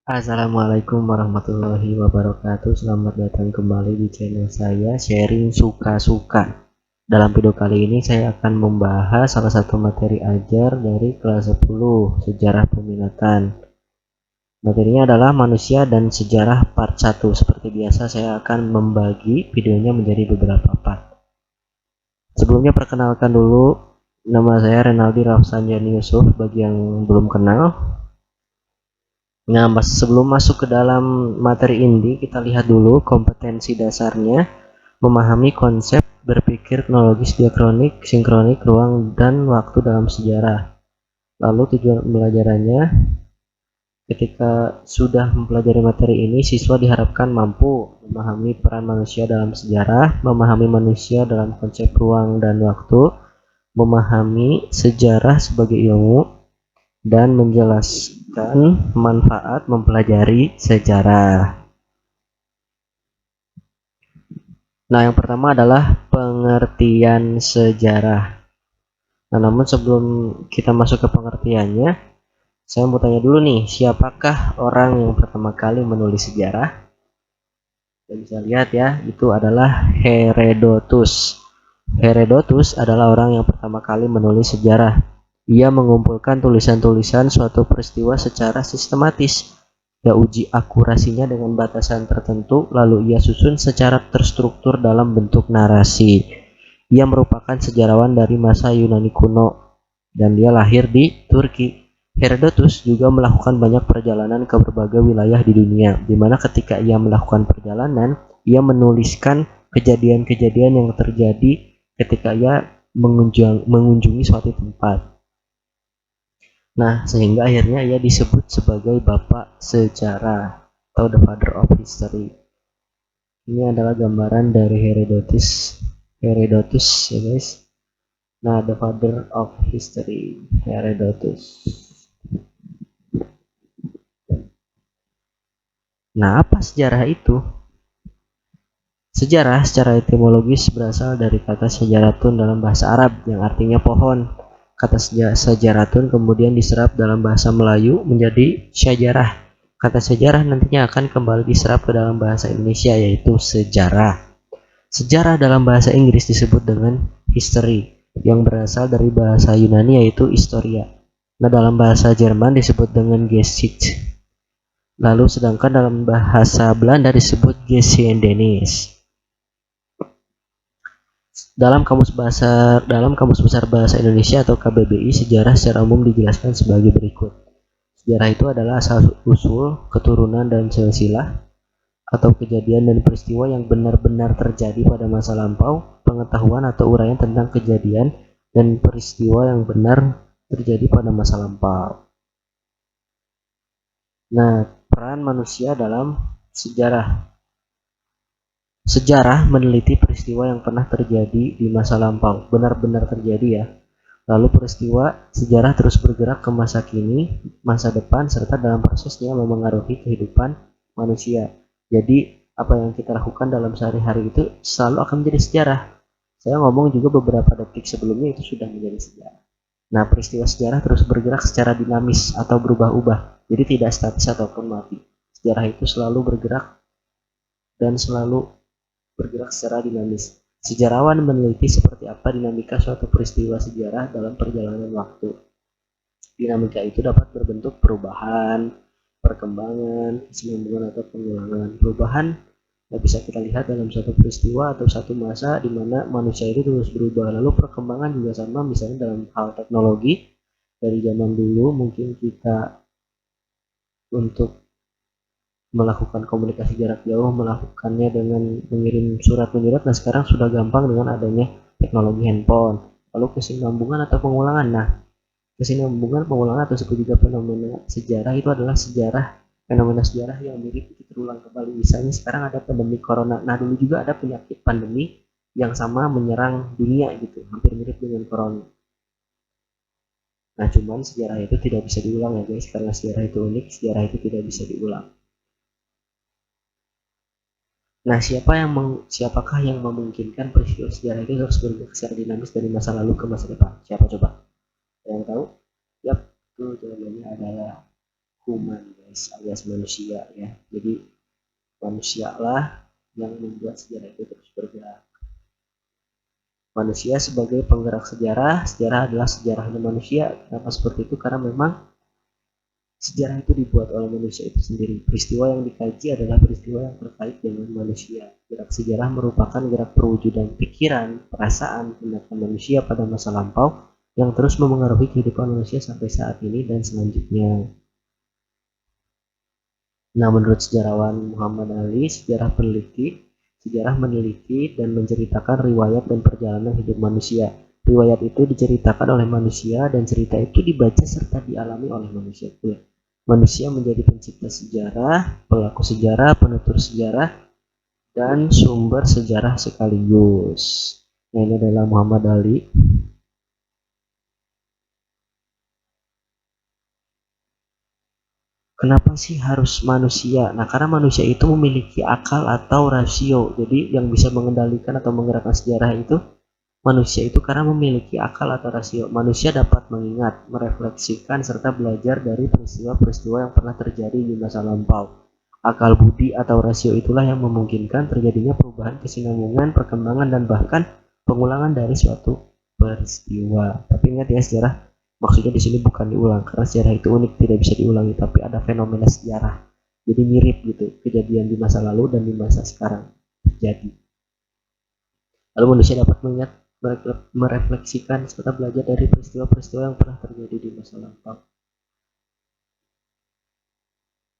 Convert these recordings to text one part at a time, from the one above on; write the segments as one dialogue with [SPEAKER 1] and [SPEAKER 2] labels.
[SPEAKER 1] Assalamualaikum warahmatullahi wabarakatuh. Selamat datang kembali di channel saya, Sharing Suka-Suka. Dalam video kali ini saya akan membahas salah satu materi ajar dari kelas 10, Sejarah Peminatan. Materinya adalah Manusia dan Sejarah Part 1. Seperti biasa saya akan membagi videonya menjadi beberapa part. Sebelumnya perkenalkan dulu, nama saya Renaldi Rafsanjani Yusuf bagi yang belum kenal. Nah, sebelum masuk ke dalam materi inti, kita lihat dulu kompetensi dasarnya, memahami konsep berpikir kronologis, diakronik, sinkronik, ruang, dan waktu dalam sejarah. Lalu tujuan pembelajarannya, ketika sudah mempelajari materi ini, siswa diharapkan mampu memahami peran manusia dalam sejarah, memahami manusia dalam konsep ruang dan waktu, memahami sejarah sebagai ilmu, dan menjelaskan manfaat mempelajari sejarah. Nah, yang pertama adalah pengertian sejarah. Nah, namun sebelum kita masuk ke pengertiannya, saya mau tanya dulu nih, siapakah orang yang pertama kali menulis sejarah? Kita bisa lihat ya, itu adalah Herodotus. Herodotus adalah orang yang pertama kali menulis sejarah. Ia mengumpulkan tulisan-tulisan suatu peristiwa secara sistematis. Ia uji akurasinya dengan batasan tertentu, lalu ia susun secara terstruktur dalam bentuk narasi. Ia merupakan sejarawan dari masa Yunani kuno, dan dia lahir di Turki. Herodotus juga melakukan banyak perjalanan ke berbagai wilayah di dunia, di mana ketika ia melakukan perjalanan, ia menuliskan kejadian-kejadian yang terjadi ketika ia mengunjungi suatu tempat. Nah, sehingga akhirnya ia disebut sebagai bapak sejarah atau the father of history. Ini adalah gambaran dari Herodotus ya guys. Nah, the father of history, Herodotus. Nah, apa sejarah itu? Sejarah secara etimologis berasal dari kata sejaratun dalam bahasa Arab yang artinya pohon. Kata sejaratun kemudian diserap dalam bahasa Melayu menjadi syajarah. Kata sejarah nantinya akan kembali diserap ke dalam bahasa Indonesia yaitu sejarah. Sejarah dalam bahasa Inggris disebut dengan history yang berasal dari bahasa Yunani yaitu historia. Nah, dalam bahasa Jerman disebut dengan Geschichte. Lalu sedangkan dalam bahasa Belanda disebut Geschiedenis. Dalam Kamus Besar Bahasa Indonesia atau KBBI, sejarah secara umum dijelaskan sebagai berikut. Sejarah itu adalah asal usul, keturunan dan silsilah atau kejadian dan peristiwa yang benar-benar terjadi pada masa lampau, pengetahuan atau uraian tentang kejadian dan peristiwa yang benar terjadi pada masa lampau. Nah, peran manusia dalam sejarah. Sejarah meneliti peristiwa yang pernah terjadi di masa lampau, benar-benar terjadi ya. Lalu peristiwa sejarah terus bergerak ke masa kini, masa depan, serta dalam prosesnya memengaruhi kehidupan manusia. Jadi, apa yang kita lakukan dalam sehari-hari itu selalu akan menjadi sejarah. Saya ngomong juga beberapa detik sebelumnya itu sudah menjadi sejarah. Nah, peristiwa sejarah terus bergerak secara dinamis atau berubah-ubah, jadi tidak statis ataupun mati. Sejarah itu selalu bergerak dan selalu bergerak secara dinamis. Sejarawan meneliti seperti apa dinamika suatu peristiwa sejarah dalam perjalanan waktu. Dinamika itu dapat berbentuk perubahan, perkembangan, kesinambungan atau pengulangan. Perubahan bisa kita lihat dalam suatu peristiwa atau satu masa di mana manusia itu terus berubah. Lalu perkembangan juga sama, misalnya dalam hal teknologi. Dari zaman dulu mungkin kita untuk melakukan komunikasi jarak jauh, melakukannya dengan mengirim surat menyurat. Nah, sekarang sudah gampang dengan adanya teknologi handphone. Lalu kesinambungan atau pengulangan. Nah, kesinambungan, pengulangan atau disebut juga fenomena sejarah itu adalah fenomena sejarah yang mirip terulang kembali. Misalnya sekarang ada pandemi corona. Nah, dulu juga ada penyakit pandemi yang sama menyerang dunia gitu, hampir mirip dengan corona. Nah, cuman sejarah itu tidak bisa diulang ya guys, karena sejarah itu unik, sejarah itu tidak bisa diulang. Nah, siapakah yang memungkinkan peristiwa sejarah itu terus bergerak secara dinamis dari masa lalu ke masa depan? Siapa coba? Yang tahu? Yap, itu jawabannya adalah human guys, alias manusia ya. Jadi manusialah yang membuat sejarah itu terus bergerak. Manusia sebagai penggerak sejarah, sejarah adalah sejarahnya manusia. Kenapa seperti itu? Karena memang sejarah itu dibuat oleh manusia itu sendiri. Peristiwa yang dikaji adalah peristiwa yang terkait dengan manusia. Gerak sejarah merupakan gerak perwujudan pikiran, perasaan, tindakan manusia pada masa lampau yang terus memengaruhi kehidupan manusia sampai saat ini dan selanjutnya. Nah, menurut sejarawan Muhammad Ali, sejarah meneliti dan menceritakan riwayat dan perjalanan hidup manusia. Riwayat itu diceritakan oleh manusia dan cerita itu dibaca serta dialami oleh manusia pula. Manusia menjadi pencipta sejarah, pelaku sejarah, penutur sejarah, dan sumber sejarah sekaligus. Nah, ini adalah Muhammad Ali. Kenapa sih harus manusia? Nah, karena manusia itu memiliki akal atau rasio. Jadi yang bisa mengendalikan atau menggerakkan sejarah itu manusia itu karena memiliki akal atau rasio. Manusia dapat mengingat, merefleksikan, serta belajar dari peristiwa-peristiwa yang pernah terjadi di masa lampau. Akal budi atau rasio itulah yang memungkinkan terjadinya perubahan kesinambungan, perkembangan, dan bahkan pengulangan dari suatu peristiwa. Tapi ingat ya, sejarah maksudnya di sini bukan diulang, karena sejarah itu unik, tidak bisa diulangi, tapi ada fenomena sejarah. Jadi mirip gitu, kejadian di masa lalu dan di masa sekarang terjadi. Lalu manusia dapat mengingat, merefleksikan, serta belajar dari peristiwa-peristiwa yang pernah terjadi di masa lampau.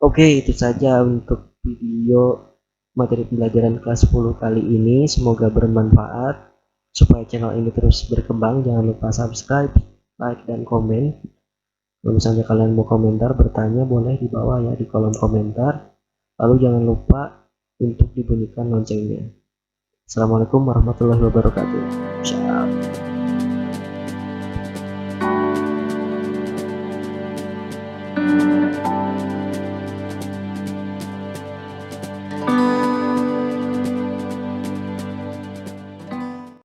[SPEAKER 1] Oke, itu saja untuk video materi pembelajaran kelas 10 kali ini. Semoga bermanfaat. Supaya channel ini terus berkembang, jangan lupa subscribe, like, dan komen. Kalau misalnya kalian mau komentar, bertanya, boleh di bawah ya, di kolom komentar. Lalu jangan lupa untuk dibunyikan loncengnya. Assalamualaikum warahmatullahi wabarakatuh. Ciao.